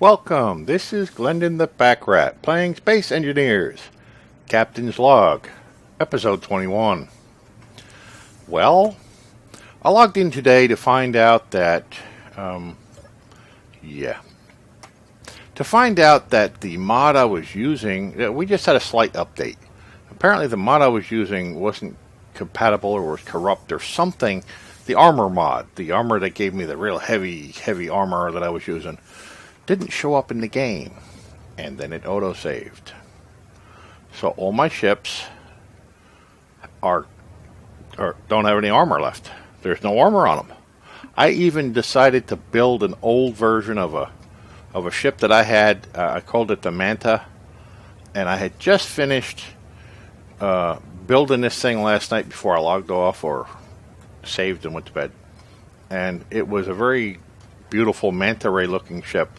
Welcome, this is Glendin ThePackRat, playing Space Engineers, Captain's Log, Episode 21. Well, I logged in today to find out that, to find out that the mod I was using, we just had a slight update. Apparently the mod I was using wasn't compatible or was corrupt or something. The armor mod, the armor that gave me the real heavy armor that I was using, didn't show up in the game, and then it auto-saved. So all my ships don't have any armor left. There's no armor on them. I even decided to build an old version of a ship that I had. I called it the Manta, and I had just finished building this thing last night before I logged off or saved and went to bed. And it was a very beautiful manta ray looking ship.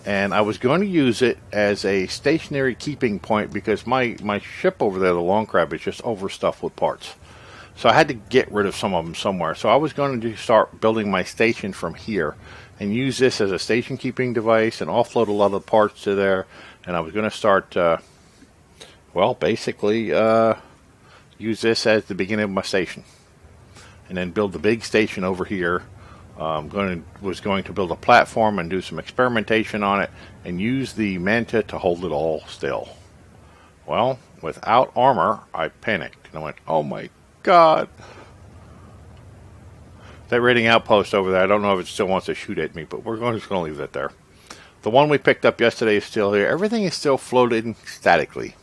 And I was going to use it as a stationary keeping point because my ship over there, the Long Crab, is just overstuffed with parts. So I had to get rid of some of them somewhere. So I was going to start building my station from here and use this as a station keeping device and offload a lot of the parts to there. And I was going to start, basically use this as the beginning of my station. And then build the big station over here. Was going to build a platform and do some experimentation on it and use the Manta to hold it all still. Well, without armor, I panicked and I went, oh my god. That raiding outpost over there, I don't know if it still wants to shoot at me, but just going to leave that there. The one we picked up yesterday is still here. Everything is still floating statically.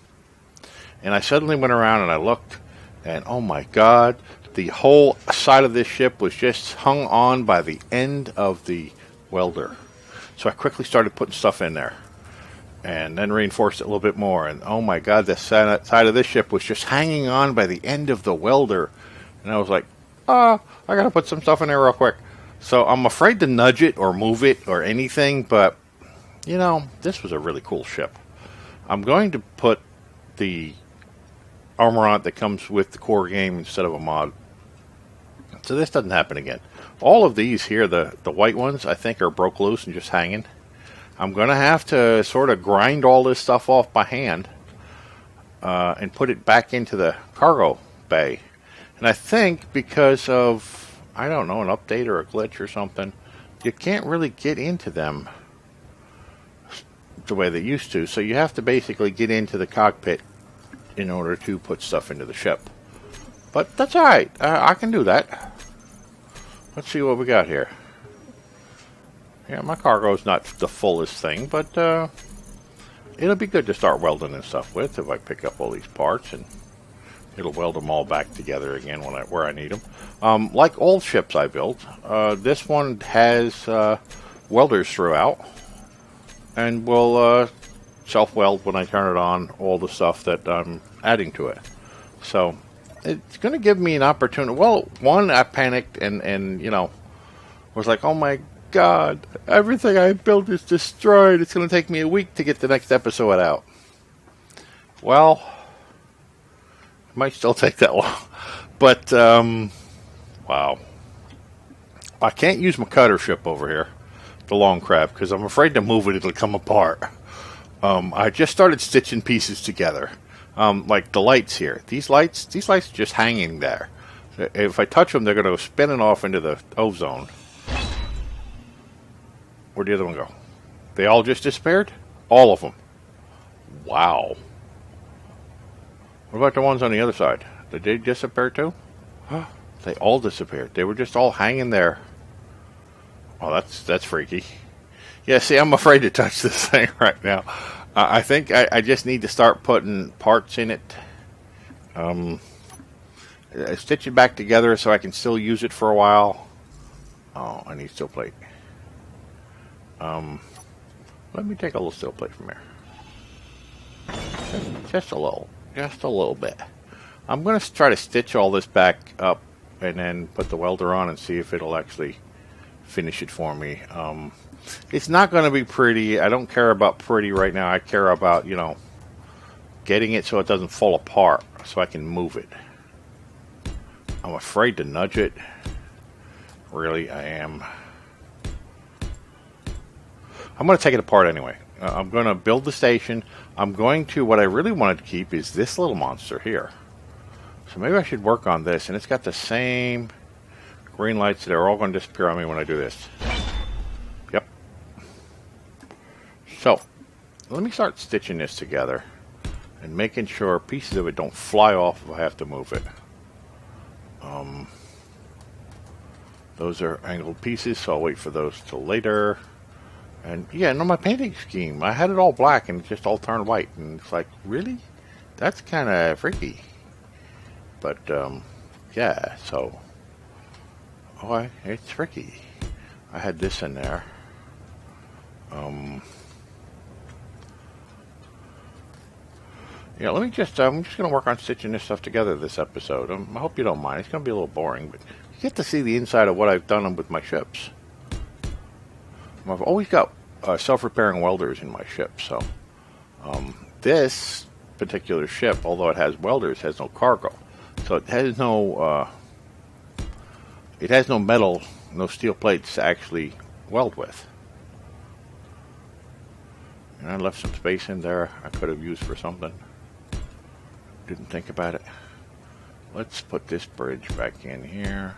And I suddenly went around and I looked, and oh my god, the whole side of this ship was just hung on by the end of the welder. So I quickly started putting stuff in there. And then reinforced it a little bit more. And oh my god, the side of this ship was just hanging on by the end of the welder. And I was like, I gotta put some stuff in there real quick. So I'm afraid to nudge it or move it or anything. But, this was a really cool ship. I'm going to put the armor on it that comes with the core game instead of a mod. So this doesn't happen again. All of these here, the white ones, I think are broke loose and just hanging. I'm going to have to sort of grind all this stuff off by hand and put it back into the cargo bay. And I think because of, I don't know, an update or a glitch or something, you can't really get into them the way they used to. So you have to basically get into the cockpit in order to put stuff into the ship. But that's alright. I can do that. Let's see what we got here. Yeah, my cargo's not the fullest thing, but it'll be good to start welding and stuff with if I pick up all these parts, and it'll weld them all back together again where I need them. Like all ships I built, this one has welders throughout, and will self-weld when I turn it on all the stuff that I'm adding to it. So it's going to give me an opportunity. Well, one, I panicked and was like, oh my god, everything I built is destroyed. It's going to take me a week to get the next episode out. Well, it might still take that long. But, wow. I can't use my cutter ship over here, the Long Crab, because I'm afraid to move it, it'll come apart. I just started stitching pieces together. Like the lights here. These lights are just hanging there. If I touch them, they're going to go spinning off into the ozone. Where'd the other one go? They all just disappeared? All of them. Wow. What about the ones on the other side? Did they disappear too? They all disappeared. They were just all hanging there. Oh, that's freaky. Yeah, see, I'm afraid to touch this thing right now. I think I just need to start putting parts in it. Stitch it back together so I can still use it for a while. Oh, I need steel plate. Let me take a little steel plate from here. Just a little bit. I'm going to try to stitch all this back up and then put the welder on and see if it'll actually finish it for me. It's not going to be pretty. I don't care about pretty right now. I care about, getting it so it doesn't fall apart so I can move it. I'm afraid to nudge it. Really, I am. I'm going to take it apart anyway. I'm going to build the station. I'm going to, what I really wanted to keep is this little monster here. So maybe I should work on this. And it's got the same green lights that are all going to disappear on me when I do this. Yep. So, let me start stitching this together. And making sure pieces of it don't fly off if I have to move it. Those are angled pieces, so I'll wait for those till later. And yeah, no, my painting scheme, I had it all black and it just all turned white. And it's like, really? That's kind of freaky. But, yeah, so. Oh, it's freaky. I had this in there. Yeah, let me just, I'm just going to work on stitching this stuff together this episode. I hope you don't mind. It's going to be a little boring, but you get to see the inside of what I've done with my ships. I've always got self-repairing welders in my ship, so this particular ship, although it has welders, has no cargo. So it has no metal, no steel plates to actually weld with. And I left some space in there I could have used for something. Didn't think about it. Let's put this bridge back in here.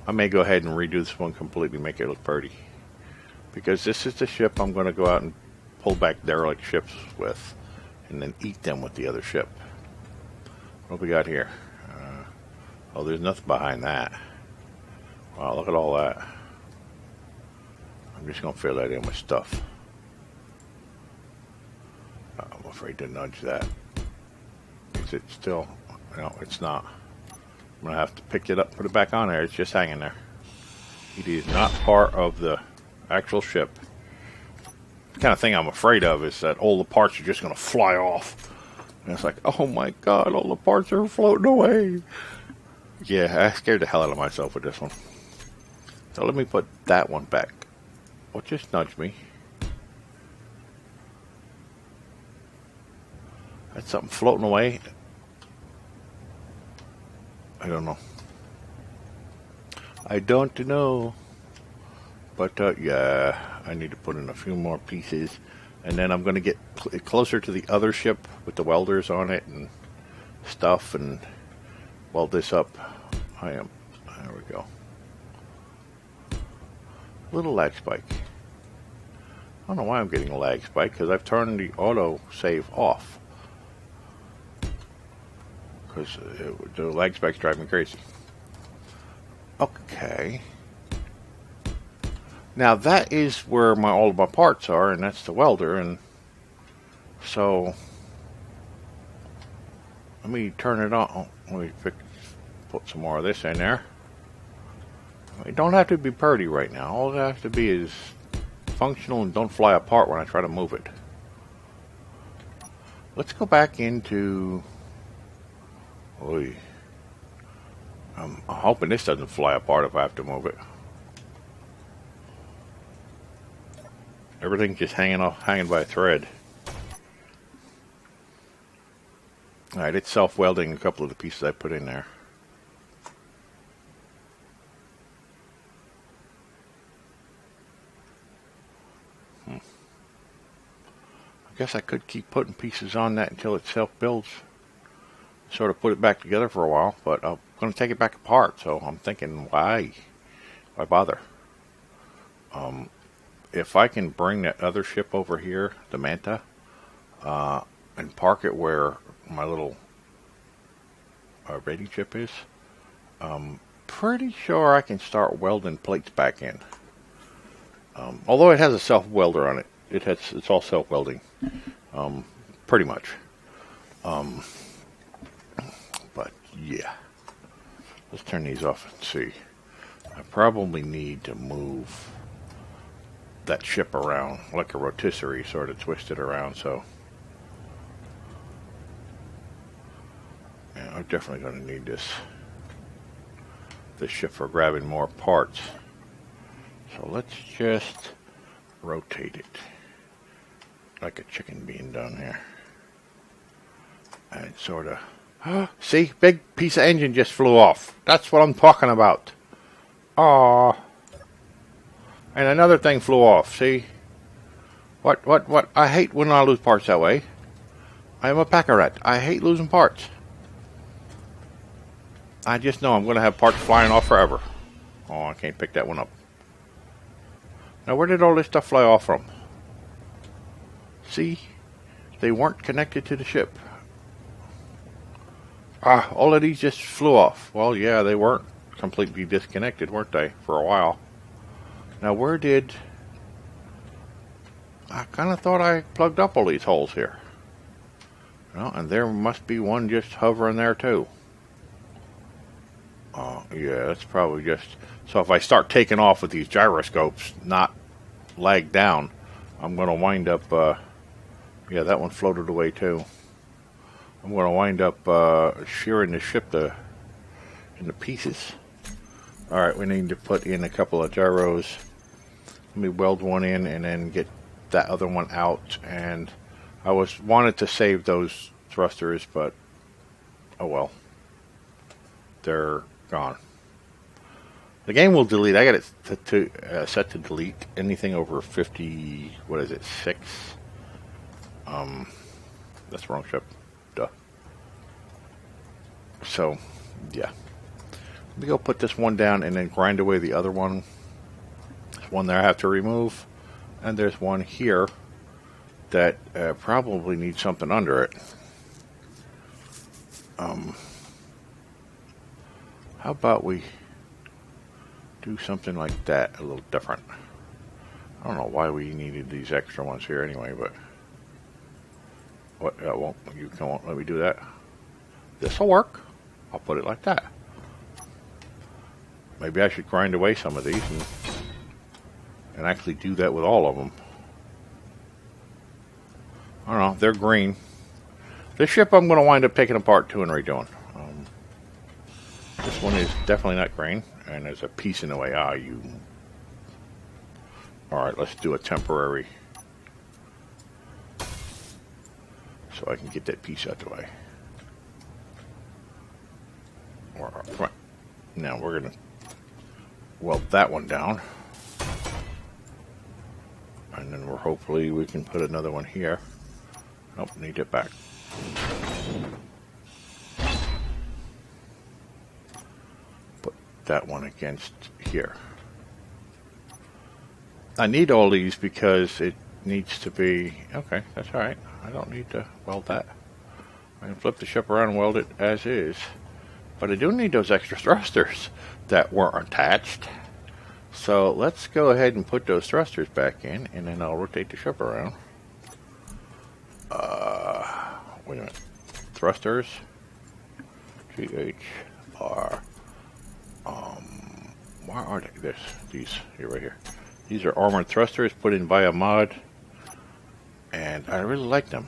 I may go ahead and redo this one completely, make it look pretty. Because this is the ship I'm going to go out and pull back derelict ships with. And then eat them with the other ship. What we got here? Oh, there's nothing behind that. Wow, look at all that. I'm just going to fill that in with stuff. I'm afraid to nudge that. Is it still? No, it's not. I'm going to have to pick it up, put it back on there. It's just hanging there. It is not part of the actual ship. The kind of thing I'm afraid of is that all the parts are just going to fly off. And it's like, oh my god, all the parts are floating away. Yeah, I scared the hell out of myself with this one. So let me put that one back. Well, just nudge me. That's something floating away. I don't know. I don't know. But, yeah, I need to put in a few more pieces. And then I'm going to get closer to the other ship with the welders on it and stuff and weld this up. There we go. Little lag spike. I don't know why I'm getting a lag spike, because I've turned the auto save off. Because the lag spikes drive me crazy. Okay. Now that is where all of my parts are, and that's the welder, and so let me turn it on. Oh, let me put some more of this in there. It don't have to be pretty right now. All it has to be is functional and don't fly apart when I try to move it. Let's go back into... Oy. I'm hoping this doesn't fly apart if I have to move it. Everything's just hanging by a thread. Alright, it's self-welding a couple of the pieces I put in there. I guess I could keep putting pieces on that until it self-builds. Sort of put it back together for a while, but I'm going to take it back apart, so I'm thinking, why bother? If I can bring that other ship over here, the Manta, and park it where my little raiding ship is, pretty sure I can start welding plates back in. Although it has a self-welder on it. It's all self-welding. Pretty much. But yeah. Let's turn these off and see. I probably need to move that ship around like a rotisserie, sort of twist it around, so yeah, I'm definitely going to need this ship for grabbing more parts. So let's just rotate it like a chicken being done here. And sort of... See? Big piece of engine just flew off. That's what I'm talking about. Aww. And another thing flew off. See? What? I hate when I lose parts that way. I am a pack-rat. I hate losing parts. I just know I'm going to have parts flying off forever. Oh, I can't pick that one up. Now, where did all this stuff fly off from? See? They weren't connected to the ship. Ah, all of these just flew off. Well, yeah, they weren't completely disconnected, weren't they, for a while? Now, where did... I kind of thought I plugged up all these holes here. Well, and there must be one just hovering there, too. Oh, yeah, that's probably just... So if I start taking off with these gyroscopes, not lag down, I'm going to wind up... yeah, that one floated away, too. I'm going to wind up shearing the ship into pieces. Alright, we need to put in a couple of gyros. Let me weld one in and then get that other one out. And I wanted to save those thrusters, but oh well. They're gone. The game will delete. I got it set to delete anything over 50, what is it, 6? That's the wrong ship. Duh. So, yeah. Let me go put this one down and then grind away the other one. There's one there I have to remove. And there's one here that probably needs something under it. How about we do something like that, a little different. I don't know why we needed these extra ones here anyway, but... What? You won't let me do that? This'll work. I'll put it like that. Maybe I should grind away some of these and actually do that with all of them. I don't know. They're green. This ship I'm going to wind up taking apart too and redoing. This one is definitely not green, and there's a piece in the way. Alright, let's do a temporary so I can get that piece out the way. Come on. Now we're going to weld that one down. And then hopefully we can put another one here. Nope, need it back. Put that one against here. I need all these because it needs to be... Okay, that's alright. I don't need to weld that. I can flip the ship around and weld it as is. But I do need those extra thrusters that weren't attached. So let's go ahead and put those thrusters back in, and then I'll rotate the ship around. Wait a minute. Thrusters. GHR. Why are they? These here, right here. These are armored thrusters put in by a mod, and I really like them.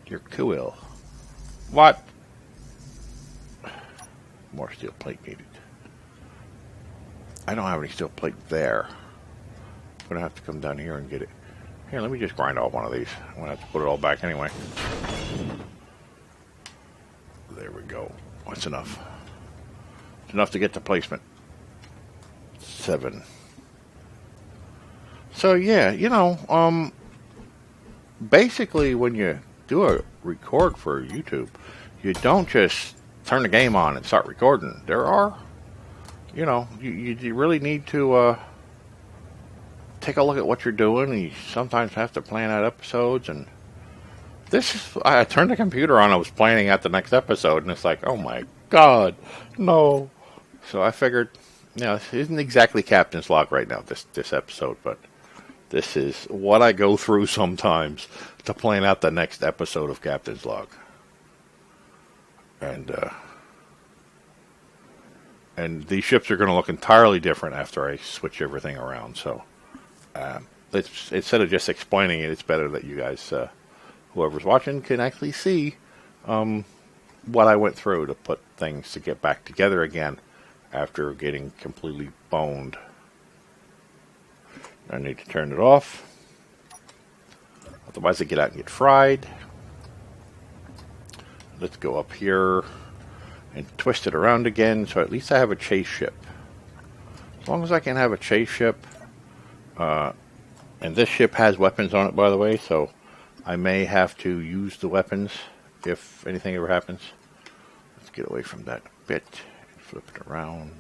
They're cool. What? More steel plate needed. I don't have any steel plate there. I'm going to have to come down here and get it. Here, let me just grind off one of these. I'm going to have to put it all back anyway. There we go. That's enough. It's enough to get the placement. 7. So, yeah, you know, basically when you do a record for YouTube, you don't just turn the game on and start recording. There are... You know, you really need to take a look at what you're doing, and you sometimes have to plan out episodes. And I turned the computer on, I was planning out the next episode, and it's like, oh my god, no. So I figured, you know, this isn't exactly Captain's Log right now, this episode, but this is what I go through sometimes to plan out the next episode of Captain's Log. And these ships are going to look entirely different after I switch everything around. So, instead of just explaining it, it's better that you guys, whoever's watching, can actually see what I went through to put things to get back together again after getting completely boned. I need to turn it off. Otherwise, I get out and get fried. Let's go up here and twist it around again, so at least I have a chase ship. As long as I can have a chase ship, and this ship has weapons on it, by the way, so I may have to use the weapons if anything ever happens. Let's get away from that a bit. Flip it around.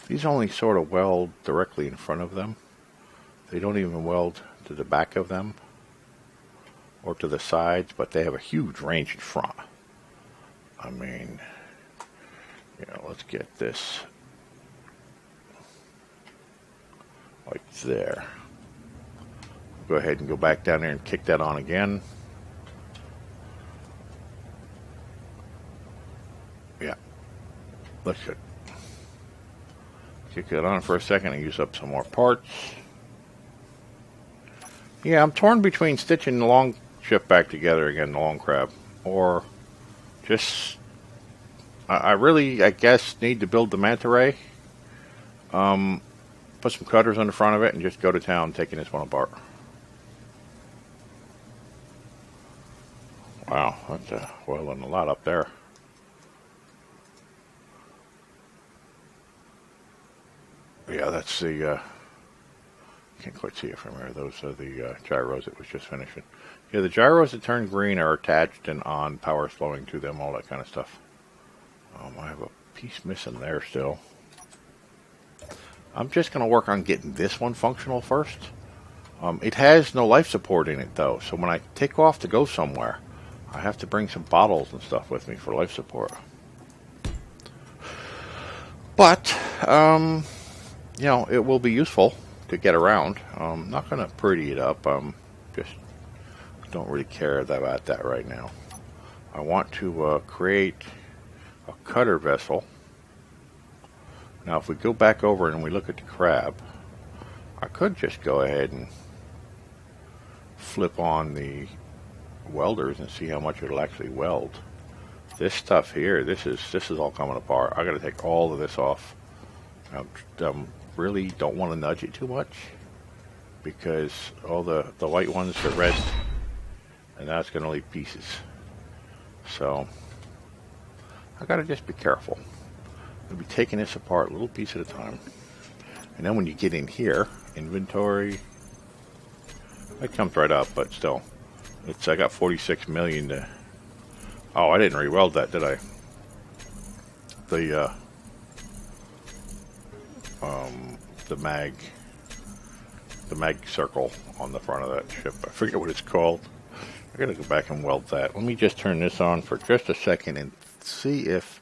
These only sort of weld directly in front of them. They don't even weld to the back of them or to the sides, but they have a huge range in front. I mean, you know, let's get this like there. Go ahead and go back down there and kick that on again. Yeah, let's just kick that on for a second and use up some more parts. Yeah, I'm torn between stitching the long ship back together again, the long crab, or just I really, I guess, need to build the manta ray. Put some cutters on the front of it and just go to town taking this one apart. Wow, that's welding a lot up there. Yeah, that's the, can't quite see it from here. Those are the gyros it was just finishing. Yeah, the gyros that turn green are attached and on, power flowing to them, all that kind of stuff. I have a piece missing there still. I'm just going to work on getting this one functional first. It has no life support in it, though, so when I take off to go somewhere, I have to bring some bottles and stuff with me for life support. But, you know, it will be useful to get around. I'm not going to pretty it up. Just don't really care about that right now. I want to create a cutter vessel. Now, if we go back over and we look at the crab, I could just go ahead and flip on the welders and see how much it'll actually weld. This stuff here, this is all coming apart. I got to take all of this off. Really don't want to nudge it too much because all the white ones are red, and that's going to leave pieces. So I got to just be careful. I'll be taking this apart a little piece at a time. And then when you get in here, inventory, it comes right up, but still, I got 46 million to. Oh, I didn't re-weld that, did I? The mag circle on the front of that ship. I forget what it's called. I gotta go back and weld that. Let me just turn this on for just a second and see if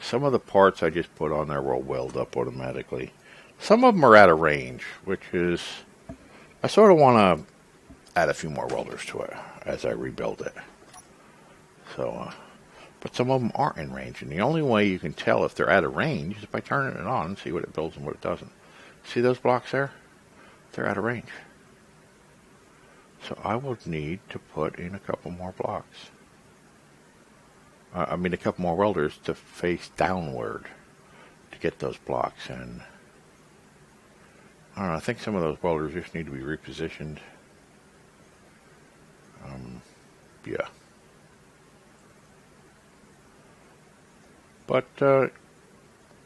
some of the parts I just put on there will weld up automatically. Some of them are out of range, which is, I sort of want to add a few more welders to it as I rebuild it. So, but some of them aren't in range, and the only way you can tell if they're out of range is by turning it on and see what it builds and what it doesn't. See those blocks there? They're out of range. So I will need to put in a couple more blocks. I mean a couple more welders to face downward to get those blocks. And I don't know, I think some of those welders just need to be repositioned. Yeah. But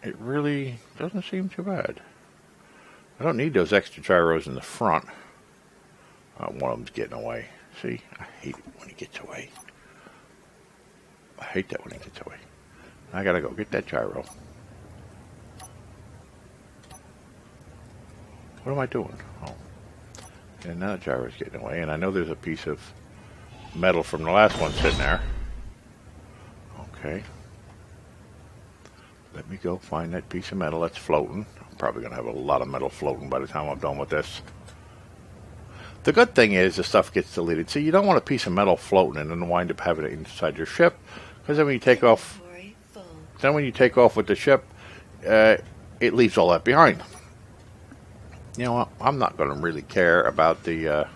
it really doesn't seem too bad. I don't need those extra gyros in the front. One of them's getting away. See, I hate it when he gets away. I hate that when he gets away. I gotta go get that gyro. What am I doing? Oh. And now the gyro's getting away, and I know there's a piece of metal from the last one sitting there. Okay. Let me go find that piece of metal that's floating. I'm probably going to have a lot of metal floating by the time I'm done with this. The good thing is the stuff gets deleted. See, you don't want a piece of metal floating and then wind up having it inside your ship, because then when you take off, with the ship, it leaves all that behind. You know what? I'm not going to really care about the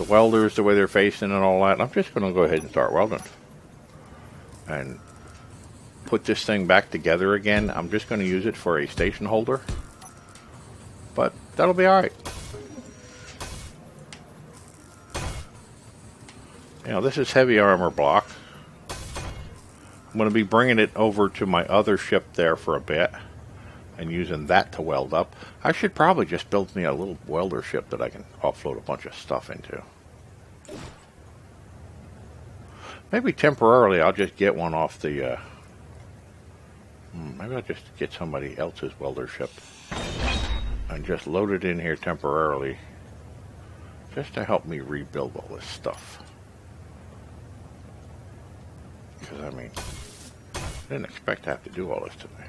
welders, the way they're facing and all that. I'm just going to go ahead and start welding. And put this thing back together again. I'm just going to use it for a station holder. But that'll be alright. You know, this is heavy armor block. I'm going to be bringing it over to my other ship there for a bit and using that to weld up. I should probably just build me a little welder ship that I can offload a bunch of stuff into. Maybe temporarily I'll just get one off the... maybe I'll just get somebody else's welder ship and just load it in here temporarily just to help me rebuild all this stuff. Because, I mean, I didn't expect to have to do all this today.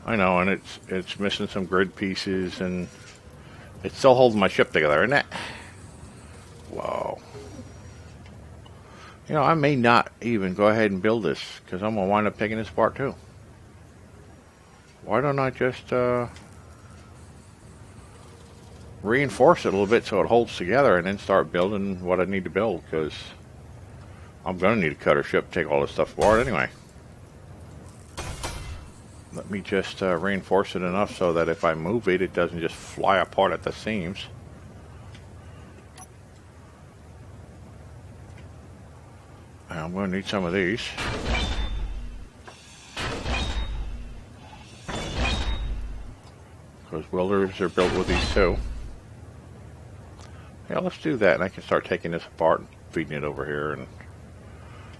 I know, and it's missing some grid pieces, and it's still holding my ship together, isn't it? Whoa. You know, I may not even go ahead and build this, because I'm going to wind up taking this apart too. Why don't I just reinforce it a little bit so it holds together and then start building what I need to build, because I'm going to need a cutter ship to take all this stuff apart anyway. Let me just reinforce it enough so that if I move it, it doesn't just fly apart at the seams. And I'm going to need some of these. Because welders are built with these too. Yeah, let's do that, and I can start taking this apart and feeding it over here. And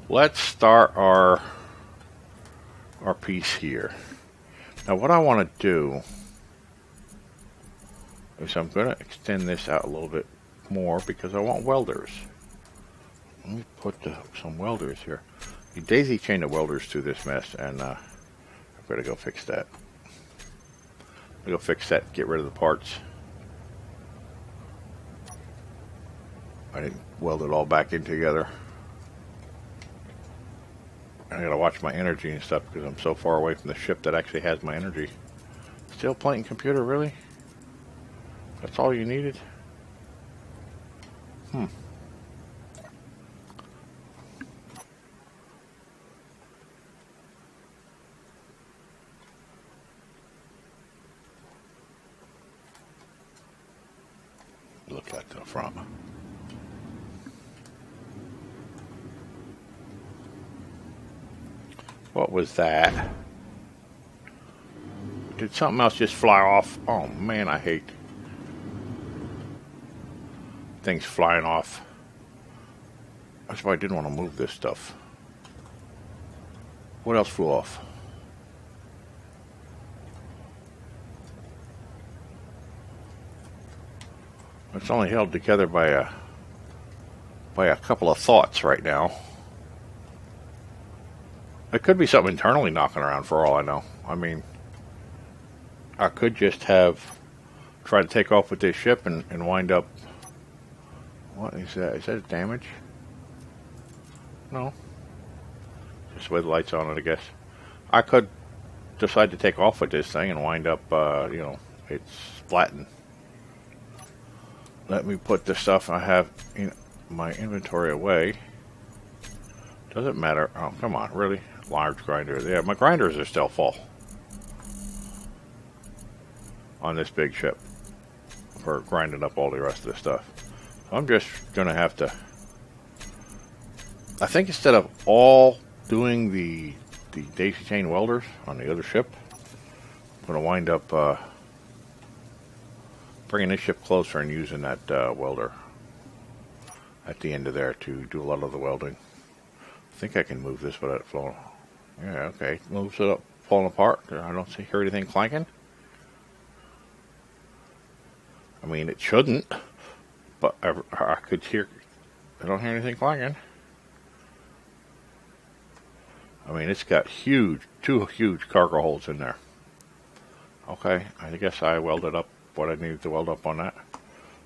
let's start our piece here. Now what I want to do is I'm going to extend this out a little bit more because I want welders. Let me put some welders here. You daisy chain the welders through this mess, and I've got to go fix that. I'll go fix that, get rid of the parts. I didn't weld it all back in together. I gotta watch my energy and stuff because I'm so far away from the ship that actually has my energy. Steel plate and computer, really? That's all you needed? Look like the front. What was that? Did something else just fly off? Oh man, I hate things flying off. That's why I didn't want to move this stuff. What else flew off? It's only held together by a couple of thoughts right now. It could be something internally knocking around for all I know. I mean, I could just have tried to take off with this ship and wind up... What is that? Is that damage? No. Just with lights on it, I guess. I could decide to take off with this thing and wind up, you know, it's flattened. Let me put the stuff I have in my inventory away. Doesn't matter. Oh, come on, really? Large grinder. Yeah, my grinders are still full on this big ship for grinding up all the rest of the stuff. So I'm just going to have to... I think instead of all doing the daisy chain welders on the other ship, I'm going to wind up bringing this ship closer and using that welder at the end of there to do a lot of the welding. I think I can move this without it falling. Yeah, okay. Moves it up, falling apart. I don't hear anything clanking. I mean, it shouldn't, but I could hear. I don't hear anything clanking. I mean, it's got two huge cargo holes in there. Okay, I guess I welded up what I needed to weld up on that.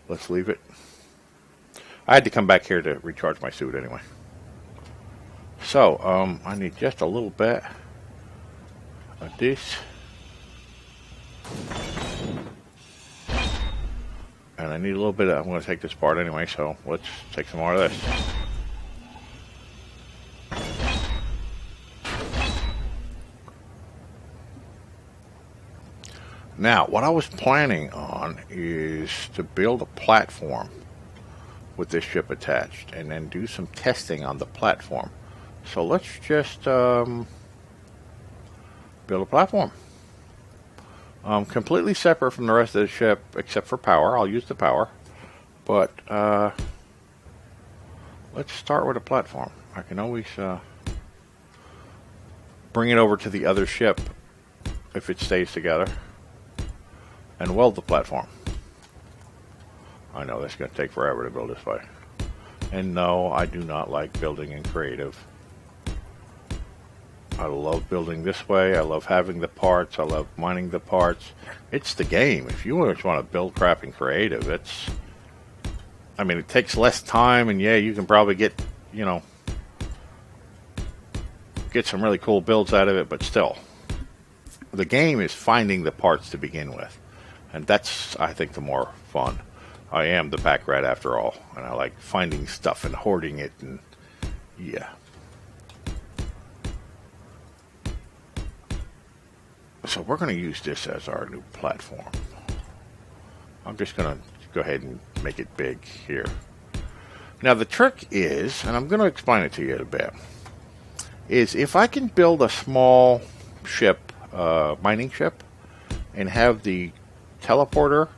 Let's leave it. I had to come back here to recharge my suit anyway. So, I need just a little bit of this. And I need a little bit of, I'm going to take this part anyway, so let's take some more of this. Now, what I was planning on is to build a platform with this ship attached, and then do some testing on the platform. So let's just build a platform. Completely separate from the rest of the ship, except for power. I'll use the power. But let's start with a platform. I can always bring it over to the other ship if it stays together and weld the platform. I know this is going to take forever to build this way. And no, I do not like building in creative. I love building this way. I love having the parts. I love mining the parts. It's the game. If you just want to build crap in creative, it's... I mean, it takes less time, and yeah, you can probably get, you know, get some really cool builds out of it, but still. The game is finding the parts to begin with. And that's, I think, the more fun. I am the pack rat after all, and I like finding stuff and hoarding it, and yeah. So we're going to use this as our new platform. I'm just going to go ahead and make it big here. Now the trick is, and I'm going to explain it to you a bit, is if I can build a small ship, mining ship, and have the teleporter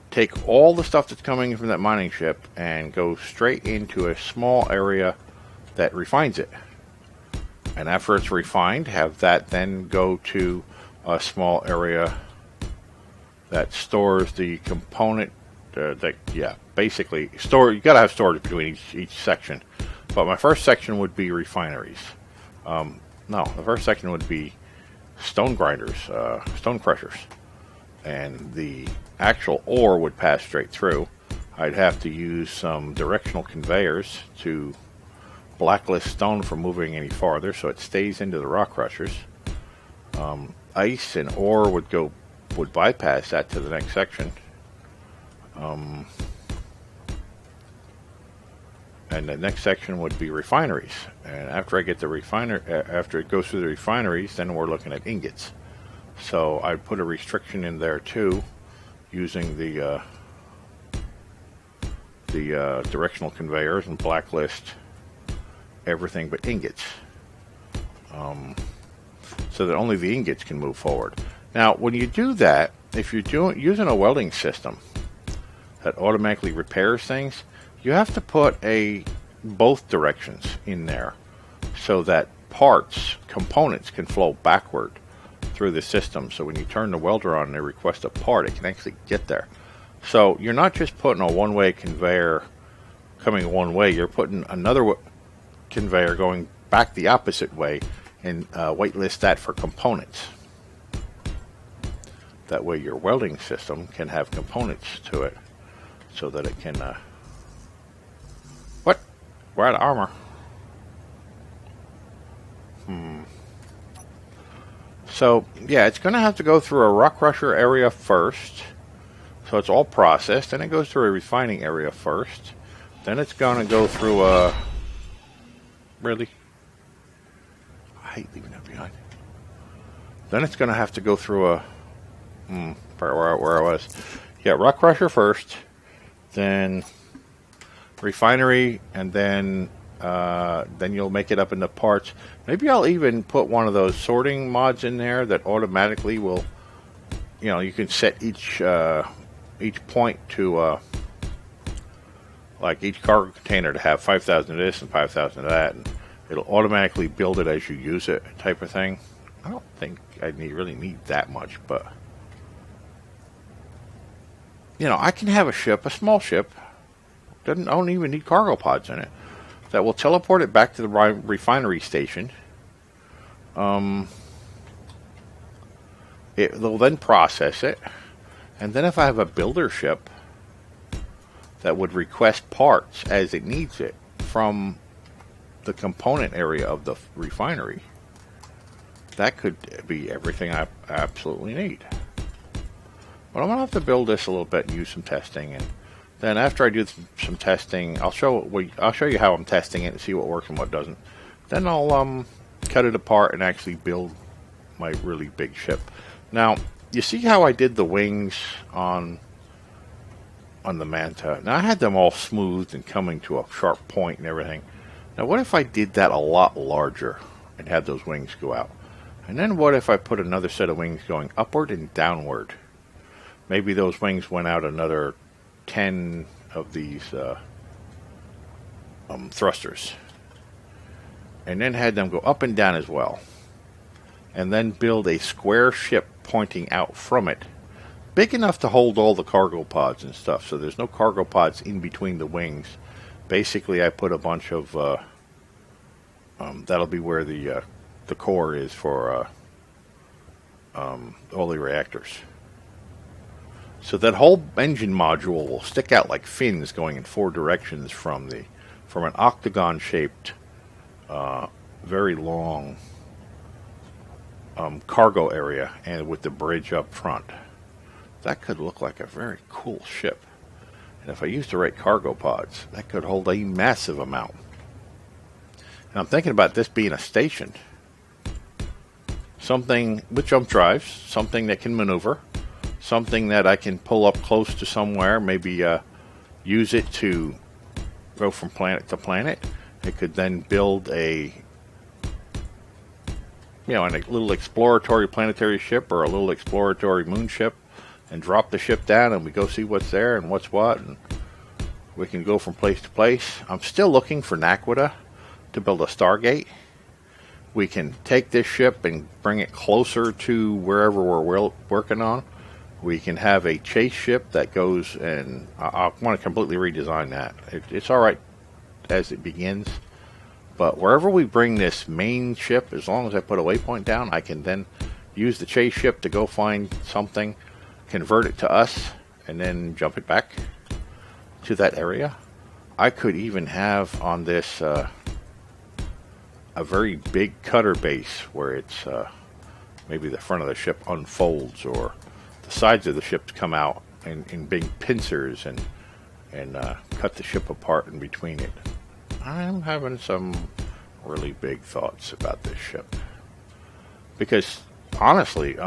take all the stuff that's coming from that mining ship and go straight into a small area that refines it. And after it's refined, have that then go to a small area that stores the component basically store. You gotta have storage between each section. But my first section would be refineries. No, the first section would be stone grinders, stone crushers. And the actual ore would pass straight through. I'd have to use some directional conveyors to blacklist stone from moving any farther, so it stays into the rock crushers. Ice and ore would bypass that to the next section. And the next section would be refineries. And after I get the after it goes through the refineries, then we're looking at ingots. So I put a restriction in there too, using the directional conveyors, and blacklist everything but ingots, so that only the ingots can move forward. Now, when you do that, if you're using a welding system that automatically repairs things, you have to put both directions in there so that components can flow backward through the system. So when you turn the welder on and they request a part, it can actually get there. So you're not just putting a one-way conveyor coming one way, you're putting another conveyor going back the opposite way, and waitlist that for components. That way your welding system can have components to it, so that it can... What? We're out of armor. So, yeah, it's going to have to go through a rock crusher area first. So it's all processed. Then it goes through a refining area first. Then it's going to go through a... Really? I hate leaving that behind. Then it's going to have to go through a... where I was. Yeah, rock crusher first. Then refinery, and then you'll make it up into parts. Maybe I'll even put one of those sorting mods in there that automatically will, you can set each point to like each cargo container to have 5,000 of this and 5,000 of that, and it'll automatically build it as you use it, type of thing. I don't think I really need that much, but I can have a small ship. I don't even need cargo pods in it, that will teleport it back to the refinery station. They'll then process it, and then if I have a builder ship that would request parts as it needs it from the component area of the refinery, that could be everything I absolutely need. But I'm going to have to build this a little bit and use some testing, and then after I do some testing, I'll show you how I'm testing it and see what works and what doesn't. Then I'll cut it apart and actually build my really big ship. Now, you see how I did the wings on on the Manta. Now I had them all smoothed and coming to a sharp point and everything. Now what if I did that a lot larger and had those wings go out? And then what if I put another set of wings going upward and downward? Maybe those wings went out another 10 of these thrusters. And then had them go up and down as well. And then build a square ship pointing out from it, big enough to hold all the cargo pods and stuff, so there's no cargo pods in between the wings. Basically, I put a bunch of that'll be where the core is for all the reactors. So that whole engine module will stick out like fins going in 4 directions from an octagon-shaped, very long cargo area, and with the bridge up front. That could look like a very cool ship. And if I used the right cargo pods, that could hold a massive amount. And I'm thinking about this being a station. Something with jump drives, something that can maneuver, something that I can pull up close to somewhere, maybe use it to go from planet to planet. It could then build a little exploratory planetary ship or a little exploratory moon ship and drop the ship down and we go see what's there and what's what, and we can go from place to place. I'm still looking for Naquita to build a Stargate. We can take this ship and bring it closer to wherever we're working on. We can have a chase ship that goes, and I want to completely redesign that. It's alright as it begins. But wherever we bring this main ship, as long as I put a waypoint down, I can then use the chase ship to go find something, convert it to us, and then jump it back to that area. I could even have on this a very big cutter base where it's maybe the front of the ship unfolds or the sides of the ship come out in big pincers and cut the ship apart in between it. I'm having some really big thoughts about this ship. Because, honestly,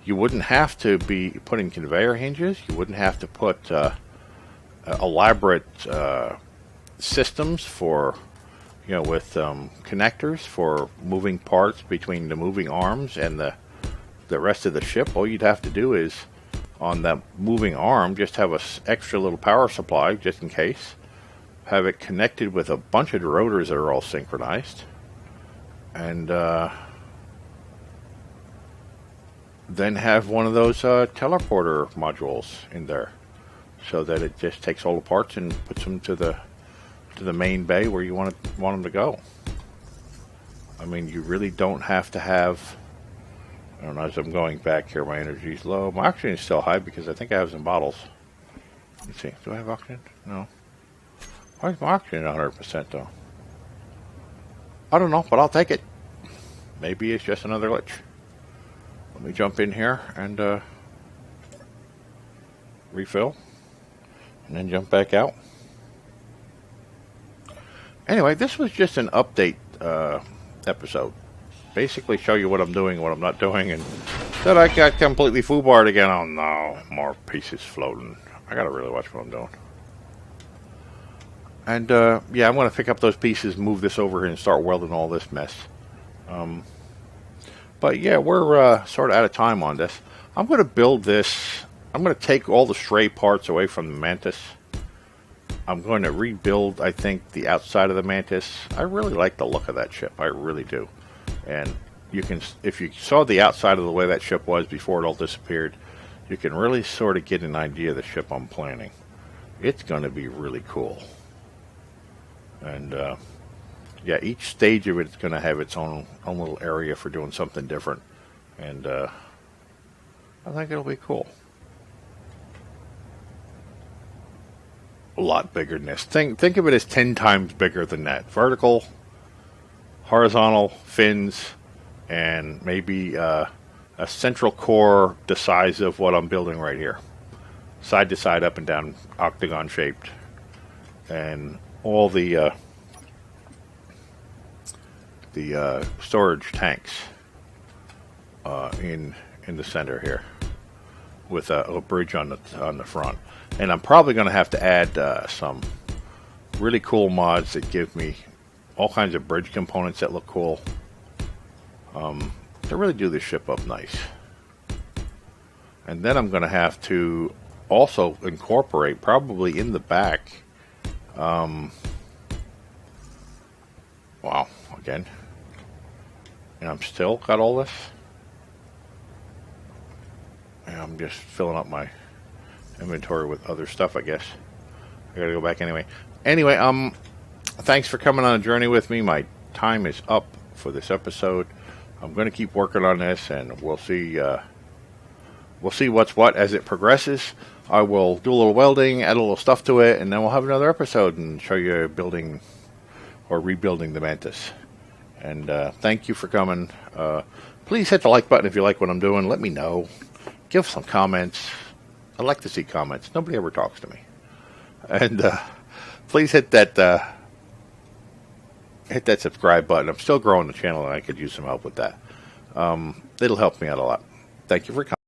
you wouldn't have to be putting conveyor hinges. You wouldn't have to put elaborate systems for, with connectors for moving parts between the moving arms and the rest of the ship. All you'd have to do is, on that moving arm, just have a extra little power supply, just in case. Have it connected with a bunch of rotors that are all synchronized, and then have one of those teleporter modules in there, so that it just takes all the parts and puts them to the main bay where you want them to go. I mean, you really don't have to have. I don't know, as I'm going back here, my energy's low. My oxygen is still high because I think I have some bottles. Let's see, do I have oxygen? No. Why is my oxygen 100% though? I don't know, but I'll take it. Maybe it's just another glitch. Let me jump in here and refill. And then jump back out. Anyway, this was just an update episode. Basically show you what I'm doing, what I'm not doing, and then I got completely foobarred again. Oh no, more pieces floating. I gotta really watch what I'm doing. And, yeah, I'm going to pick up those pieces, move this over here, and start welding all this mess. But, yeah, we're sort of out of time on this. I'm going to build this. I'm going to take all the stray parts away from the Mantis. I'm going to rebuild, I think, the outside of the Mantis. I really like the look of that ship. I really do. And you can, if you saw the outside of the way that ship was before it all disappeared, you can really sort of get an idea of the ship I'm planning. It's going to be really cool. And, yeah, each stage of it is going to have its own little area for doing something different. And I think it'll be cool. A lot bigger than this. Think of it as 10 times bigger than that. Vertical, horizontal, fins, and maybe a central core the size of what I'm building right here. Side to side, up and down, octagon shaped. And all the storage tanks in the center here. with a bridge on the front. And I'm probably going to have to add some really cool mods that give me all kinds of bridge components that look cool to really do this ship up nice. And then I'm going to have to also incorporate, probably in the back, wow, again, and I'm still got all this. And I'm just filling up my inventory with other stuff, I guess. I gotta go back anyway. Anyway, thanks for coming on a journey with me. My time is up for this episode. I'm going to keep working on this, and we'll see what's what as it progresses. I will do a little welding, add a little stuff to it, and then we'll have another episode and show you building or rebuilding the Mantis. And thank you for coming. Please hit the like button if you like what I'm doing. Let me know. Give some comments. I like to see comments. Nobody ever talks to me. And please hit that subscribe button. I'm still growing the channel, and I could use some help with that. It'll help me out a lot. Thank you for coming.